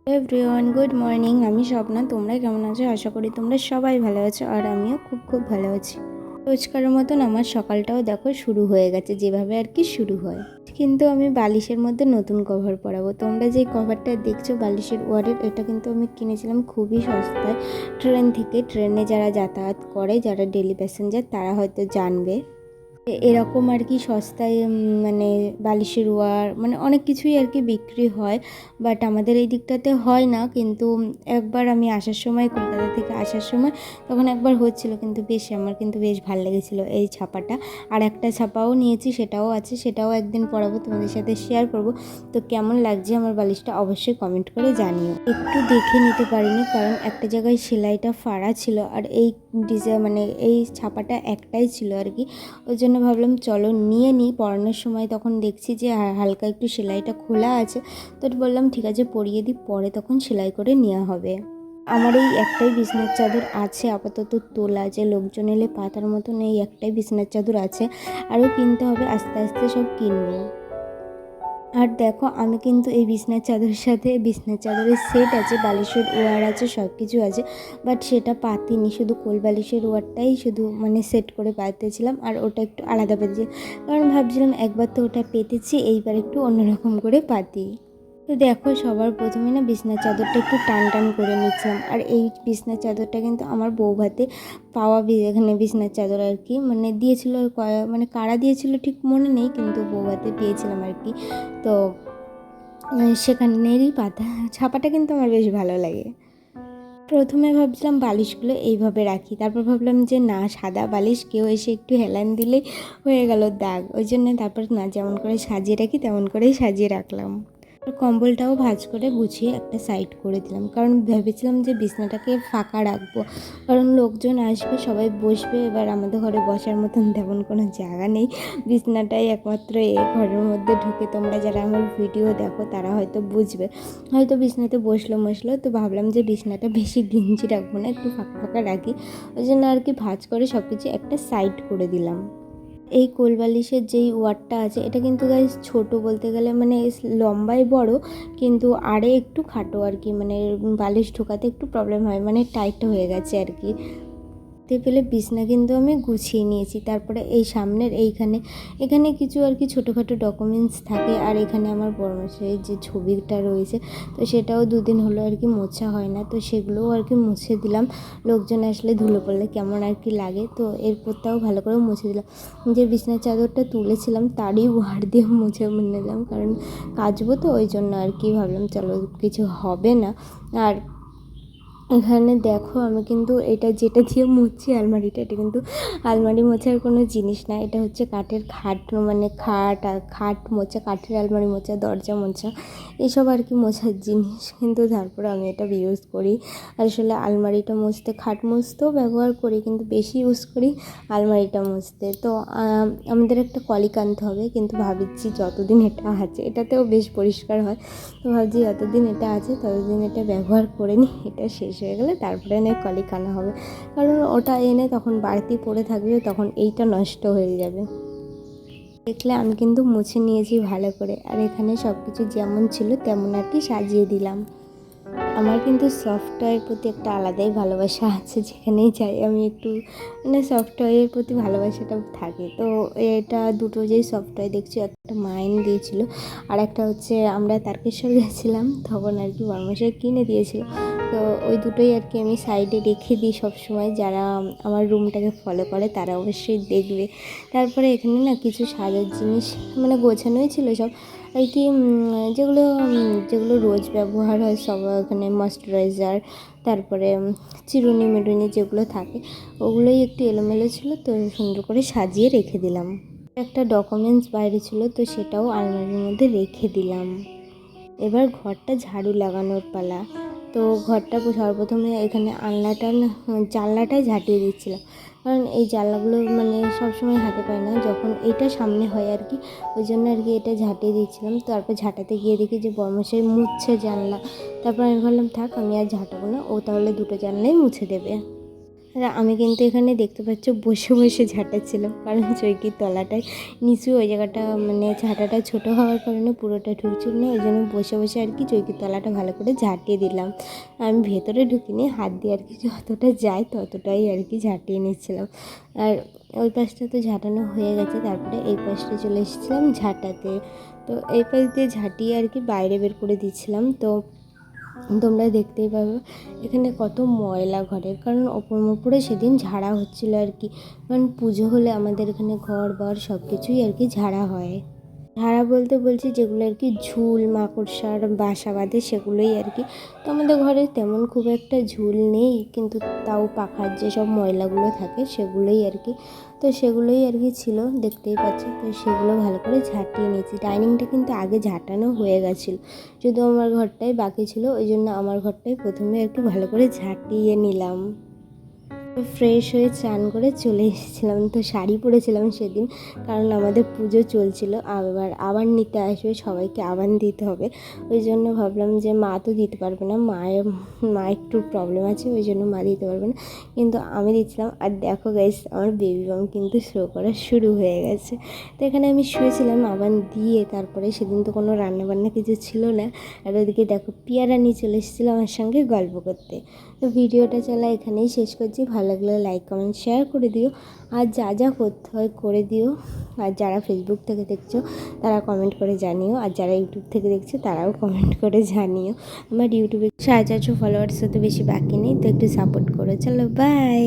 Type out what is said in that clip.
Everyone, good morning. আমি স্বপ্না। তোমরা কেমন আছো? আশা করি তোমরা সবাই ভালো আছো, আর আমিও খুব খুব ভালো আছি। রোজকারের মতন আমার সকালটাও দেখো শুরু হয়ে গেছে, যেভাবে আর কি শুরু হয়। কিন্তু আমি বালিশের মধ্যে নতুন কভার পরাবো। তোমরা যে কভারটা দেখছো বালিশের ওয়ারের, এটা কিন্তু আমি কিনেছিলাম খুবই সস্তায় ট্রেন থেকে। ট্রেনে যারা যাতায়াত করে, যারা ডেলি প্যাসেঞ্জার, তারা হয়তো জানবে। এরকম আর কি সস্তায় মানে বালিশের ওয়ার মানে অনেক কিছুই আর কি বিক্রি হয়, বাট আমাদের এই দিকটাতে হয় না। কিন্তু একবার আমি আসার সময়, কলকাতা থেকে আসার সময়, তখন একবার হচ্ছিল, কিন্তু আমার কিন্তু বেশ ভালো লেগেছিলো এই ছাপাটা। আর একটা ছাপাও নিয়েছি, সেটাও আছে, সেটাও একদিন পরাবো, তোমাদের সাথে শেয়ার করব। তো কেমন লাগছে আমার বালিশটা অবশ্যই কমেন্ট করে জানিও। একটু দেখে নিতে পারিনি, কারণ একটা জায়গায় সেলাইটা ফাড়া ছিল, আর এই মানে এই ছাপাটা একটাই ছিল আর কি। ওই জন্য ভাবলাম চলো নিয়ে নিই পরানোর সময়। তখন দেখছি যে হালকা একটু সেলাইটা খোলা আছে, তো বললাম ঠিক আছে পরিয়ে দিই, পরে তখন সেলাই করে নেওয়া হবে। আমার এই একটাই বিছনার চাদর আছে আপাতত তোলা, যে লোকজন এলে পাতার মতন এই একটাই বিছনার চাদর আছে। আরও কিনতে হবে, আস্তে আস্তে সব কিনবো। আর দেখো আমি কিন্তু এই বিছনার চাদরের সাথে বিছনার চাদরের সেট আছে, বালিশের ওয়ার আছে, সব কিছু আছে, বাট সেটা পাতিনি। শুধু কোল বালিশের ওয়ারটাই শুধু মানে সেট করে পাতেছিলাম, আর ওটা একটু আলাদা পেতেছি, কারণ ভাবছিলাম একবার তো ওটা পেতেছি, এইবার একটু অন্যরকম করে পাতি। তো দেখো সবার প্রথমে না বিছনার চাদরটা একটু টান টান করে নিচ্ছিলাম। আর এই বিছনার চাদরটা কিন্তু আমার বৌভাতে পাওয়া এখানে বিছনার চাদর আর কি, মানে দিয়েছিল, মানে কারা দিয়েছিল ঠিক মনে নেই, কিন্তু বৌভাতে পেয়েছিলাম আর কি। তো সেখানেরই পাতা ছাপাটা কিন্তু আমার বেশ ভালো লাগে। প্রথমে ভাবছিলাম বালিশগুলো এইভাবে রাখি, তারপর ভাবলাম যে না, সাদা বালিশ কেউ এসে একটু হেলান দিলেই হয়ে গেল দাগ, ওই জন্য তারপর না, যেমন করে সাজিয়ে রাখি তেমন করেই সাজিয়ে রাখলাম। আর কম্বলটাও ভাঁজ করে গুছিয়ে একটা সাইড করে দিলাম, কারণ ভেবেছিলাম যে বিছনাটাকে ফাঁকা রাখবো, কারণ লোকজন আসবে, সবাই বসবে। এবার আমাদের ঘরে বসার মতন তেমন কোনো জায়গা নেই, বিছনাটাই একমাত্র ঘরের মধ্যে ঢুকে। তোমরা যারা আমার ভিডিও দেখো তারা হয়তো বুঝবে, হয়তো বিছনাতে বসলো, তো ভাবলাম যে বিছনাটা বেশি গেঞ্জি রাখবো না, একটু ফাঁকা ফাঁকা রাখি। ওই জন্য আর কি ভাঁজ করে সব কিছু একটা সাইড করে দিলাম। এই কোল বালিশের যেই ওয়ারটা আছে, এটা কিন্তু গাইস ছোটো বলতে গেলে, মানে লম্বায় বড়, কিন্তু আরে একটু খাটো আর কি, মানে বালিশ ঢোকাতে একটু প্রবলেম হয়, মানে টাইট হয়ে গেছে আর কি। পেলে বিছনা কিন্তু আমি গুছিয়ে নিয়েছি। তারপরে এই সামনের এখানে কিছু আর কি ছোটোখাটো ডকুমেন্টস থাকে, আর এখানে আমার বড়মশাইয়ের যে ছবিটা রয়েছে, তো সেটাও দুদিন হলো আর কি মোছা হয় না, তো সেগুলোও আর কি মুছে দিলাম। লোকজন আসলে ধুলো পড়লে কেমন আর কি লাগে, তো এরপরটাও ভালো করে মুছে দিলাম। যে বিছনার চাদরটা তুলেছিলাম তারই ওয়ার দিয়ে মুছে নিলাম, কারণ কাচবো তো, ওই জন্য আর কি ভাবলাম চলো কিছু হবে না। আর এখানে দেখো আমি কিন্তু এটা যেটা দিয়ে মুছছি আলমারিটা, এটা কিন্তু আলমারি মোছার কোনো জিনিস না, এটা হচ্ছে কাঠের খাট, মানে খাট মোছা, কাঠের আলমারি মোছা, দরজা মোছা, এইসব আর কি মোছার জিনিস। কিন্তু তারপরে আমি এটা ইউজ করি আসলে আলমারিটা মুছতে, খাট মুছতেও ব্যবহার করি, কিন্তু বেশি ইউজ করি আলমারিটা মুছতে। তো আমাদের একটা কলিক আনতে হবে, কিন্তু ভাবছি যতদিন এটা আছে, এটাতেও বেশ পরিষ্কার হয়, তো ভাবছি যতদিন এটা আছে ততদিন এটা ব্যবহার করে নিই, এটা শেষ হয়ে গেলে তারপরে এনে কলিক আনা হবে, কারণ ওটা এনে তখন বাড়তি পড়ে থাকবে, তখন এইটা নষ্ট হয়ে যাবে। দেখলে আমি কিন্তু মুছে নিয়েছি ভালো করে, আর এখানে সব কিছু যেমন ছিল তেমন আর কি সাজিয়ে দিলাম। আমার কিন্তু সফটওয়্যারের প্রতি একটা আলাদাই ভালোবাসা আছে, যেখানেই যাই আমি একটু মানে সফটওয়্যারের প্রতি ভালোবাসাটা থাকে। তো এটা দুটো যেই সফটওয়্যার দেখছি, একটা মাইন দিয়েছিল, আর একটা হচ্ছে আমরা তারকেশ্বর গেছিলাম তখন আর কি বর্মশাই কিনে দিয়েছিল। তো ওই দুটোই আর কি আমি সাইডে রেখে দিই সবসময়, যারা আমার রুমটাকে ফলো করে তারা অবশ্যই দেখবে। তারপরে এখানে না কিছু সাজার জিনিস মানে গোছানোই ছিল সব আর কি, যেগুলো যেগুলো রোজ ব্যবহার হয় সব, এখানে ময়েশ্চারাইজার, তারপরে চিরুনি মিরুনি যেগুলো থাকে, ওগুলোই একটু এলোমেলো ছিল, তো সুন্দর করে সাজিয়ে রেখে দিলাম। একটা ডকুমেন্টস বাইরে ছিল, তো সেটাও আলমারির মধ্যে রেখে দিলাম। এবার ঘরটা ঝাড়ু লাগানোর পালা। তো ঘরটা সর্বপ্রথমে এখানে জানলাটা ঝাঁটিয়ে দিচ্ছিলাম, কারণ এই জানলাগুলো মানে সবসময় হাতে পাই না, যখন এইটা সামনে হয় আর কি, ওই জন্য আর কি এটা ঝাঁটিয়ে দিচ্ছিলাম। তারপর ঝাঁটাতে গিয়ে দেখি যে বর্মশাই মুছছে জানলা, তারপর আমি ভাবলাম থাক আমি আর ঝাঁটাবো না, ও তাহলে দুটো জানলাই মুছে দেবে। আর আমি কিন্তু এখানে দেখতে পাচ্ছ বসে বসে ঝাঁটাচ্ছিলাম, কারণ চৌকির তলাটায় নিচু, ওই জায়গাটা মানে ঝাঁটাটা ছোটো হওয়ার কারণে পুরোটা ঢুকছিল না, ওই জন্য বসে বসে আর কি চৌকির তলাটা ভালো করে ঝাঁটিয়ে দিলাম। আমি ভেতরে ঢুকিনি, হাত দিয়ে আর কি যতটা যায় ততটাই আর কি ঝাঁটিয়ে নিচ্ছিলাম। আর ওই পাশটা তো ঝাঁটানো হয়ে গেছে, তারপরে এই পাশটা চলে এসেছিলাম ঝাঁটাতে। তো এই পাশ দিয়ে ঝাঁটিয়ে আর কি বাইরে বের করে দিচ্ছিলাম। তো তোমরা দেখতেই পাবে এখানে কত ময়লা ঘরের, কারণ ওপরে সেদিন ঝাড়া হচ্ছিলো আর কি, কারণ পুজো হলে আমাদের এখানে ঘর বার সব কিছুই আর কি ঝাড়া হয়। ঝাড়া বলতে বলছি যেগুলো আর কি ঝুল মাকড়সার বাসা বাঁধে সেগুলোই আর কি। তো আমাদের ঘরে তেমন খুব একটা ঝুল নেই, কিন্তু তাও পাখার যেসব ময়লাগুলো থাকে সেগুলোই আর কি। তো সেগুলোই আর কি ছিল, দেখতেই পাচ্ছি। তো সেগুলো ভালো করে ঝাঁটিয়ে নিয়েছি। ডাইনিংটা কিন্তু আগে ঝাঁটানো হয়ে গেছিলো, শুধু আমার ঘরটাই বাকি ছিল, ওই জন্য আমার ঘরটাই প্রথমে একটু ভালো করে ঝাঁটিয়ে নিলাম। ফ্রেশ হয়ে চান করে চলে এসেছিলাম। তো শাড়ি পরেছিলাম সেদিন, কারণ আমাদের পুজো চলছিল, আবার নিতে আসবে, সবাইকে আবার দিতে হবে। ওই জন্য ভাবলাম যে মা তো দিতে পারবে না, মা একটু প্রবলেম আছে, ওই জন্য মা দিতে পারবে না, কিন্তু আমি দিচ্ছিলাম। আর দেখো গাইস, আমার বেবি বাম কিন্তু শো করা শুরু হয়ে গেছে। তো এখানে আমি শুয়েছিলাম আবার দিয়ে, তারপরে সেদিন তো কোনো রান্নাবান্না কিছু ছিল না। আর ওদিকে দেখো পিয়ারা নিয়ে চলে এসেছিলো আমার সঙ্গে গল্প করতে। তো ভিডিওটা চলা এখানেই শেষ করছি। ভালো লাগলে লাইক কমেন্ট শেয়ার করে দিও, আর যা যা করতে হয় করে দিও। আর যারা ফেসবুক থেকে দেখছো তারা কমেন্ট করে জানিও, আর যারা ইউটিউব থেকে দেখছো তারাও কমেন্ট করে জানিও। আমার ইউটিউবে 450 ফলোয়ার্স হতে বেশি বাকি নেই, তো একটু সাপোর্ট করো। চলো বাই।